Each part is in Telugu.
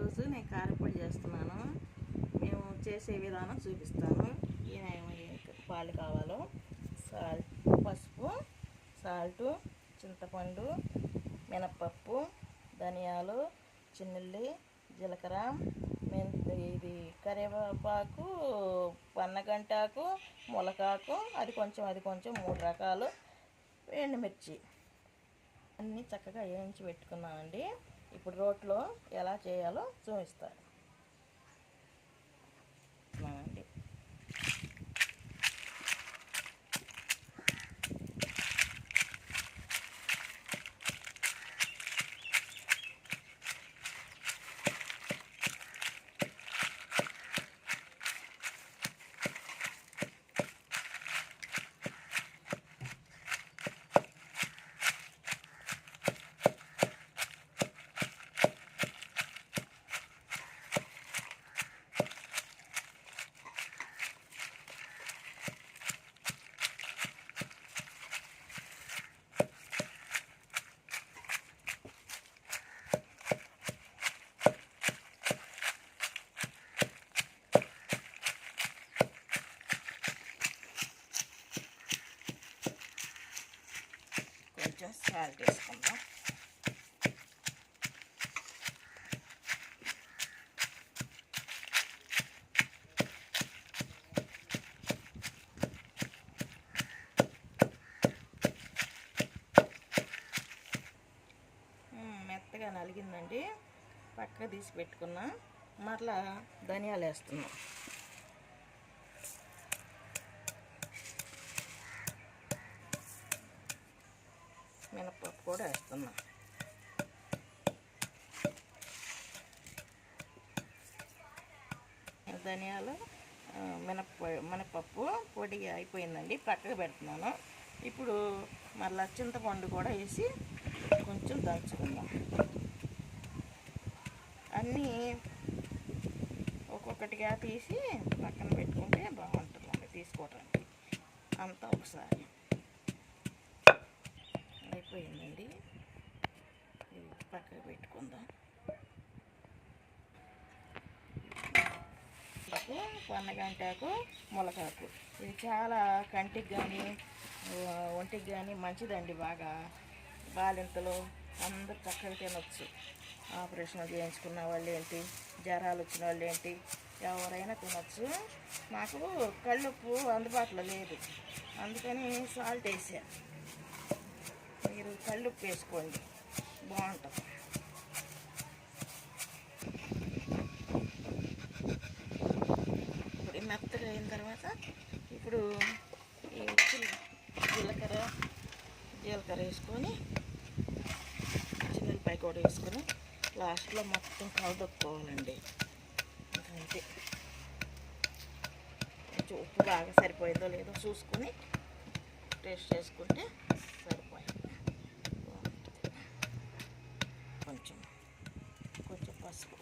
ఈరోజు నేను కారపొడి చేస్తున్నాను. మేము చేసే విధానం చూపిస్తాను. ఏమేమి పాలు కావాలో, పసుపు, సాల్టు, చింతపండు, మినప్పప్పు, ధనియాలు, చిన్నుల్లి, జీలకర్ర, ఇది కరివేపాకు, పన్నగంటాకు, ములకాకు, అది కొంచెం 3 రకాలు ఎండుమిర్చి అన్నీ చక్కగా వేయించి పెట్టుకున్నామండి. ఇప్పుడు రోట్లో ఎలా చేయాలో చూపిస్తాను. కొంచెం సాల్ట్ వేసుకుందాం. మెత్తగా నలిగిందండి. పక్క తీసి పెట్టుకున్నా. మరలా ధనియాలు వేస్తున్నాం. మినప్పప్పు కూడా వేస్తున్నాం. ధనియాలు, మినప్పప్పు పొడి అయిపోయిందండి. పక్కకు పెడుతున్నాను. ఇప్పుడు మళ్ళీ చింతపండు కూడా వేసి కొంచెం దంచుకుందాం. అన్నీ ఒక్కొక్కటిగా తీసి పక్కన పెట్టుకుంటే బాగుంటుందండి తీసుకోవడానికి. అంతా ఒకసారి అయిపోయిందండి. పక్కకు పెట్టుకుందాం. పన్నగంటాకు, ములకాకు ఇది చాలా కంటికి కానీ ఒంటికి కానీ మంచిదండి. బాగా బాలింతలు అందరూ చక్కగా తినొచ్చు. ఆపరేషన్ చేయించుకున్న వాళ్ళు ఏంటి, జ్వరాలు వచ్చిన వాళ్ళు ఏంటి, ఎవరైనా తినొచ్చు. నాకు కళ్ళుప్పు అందుబాటులో లేదు, అందుకని సాల్ట్ వేసా. మీరు కళ్ళుప్పు వేసుకోండి, బాగుంటుంది. ఇప్పుడు మెత్తగా అయిన తర్వాత ఇప్పుడు ఈ జీలకర్ర వేసుకొని, చిన్నపై కూడా వేసుకొని లాస్ట్లో మొత్తం కలదొక్కుకోవాలండి. అంతే. కొంచెం ఉప్పు బాగా సరిపోయిందో లేదో చూసుకొని టేస్ట్ చేసుకుంటే సరిపోయింది. కొంచెం పసుపు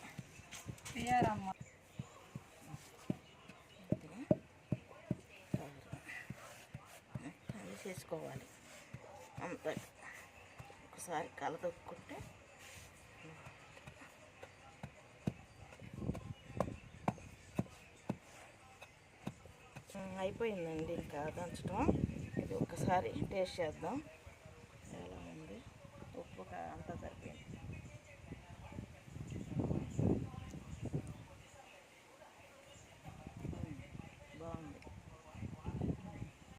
వేసుకోవాలి. అంత ఒకసారి కలదొక్కుంటే అయిపోయిందండి. ఇంకా దంచడం. ఇది ఒకసారి టేస్ట్ చేద్దాం.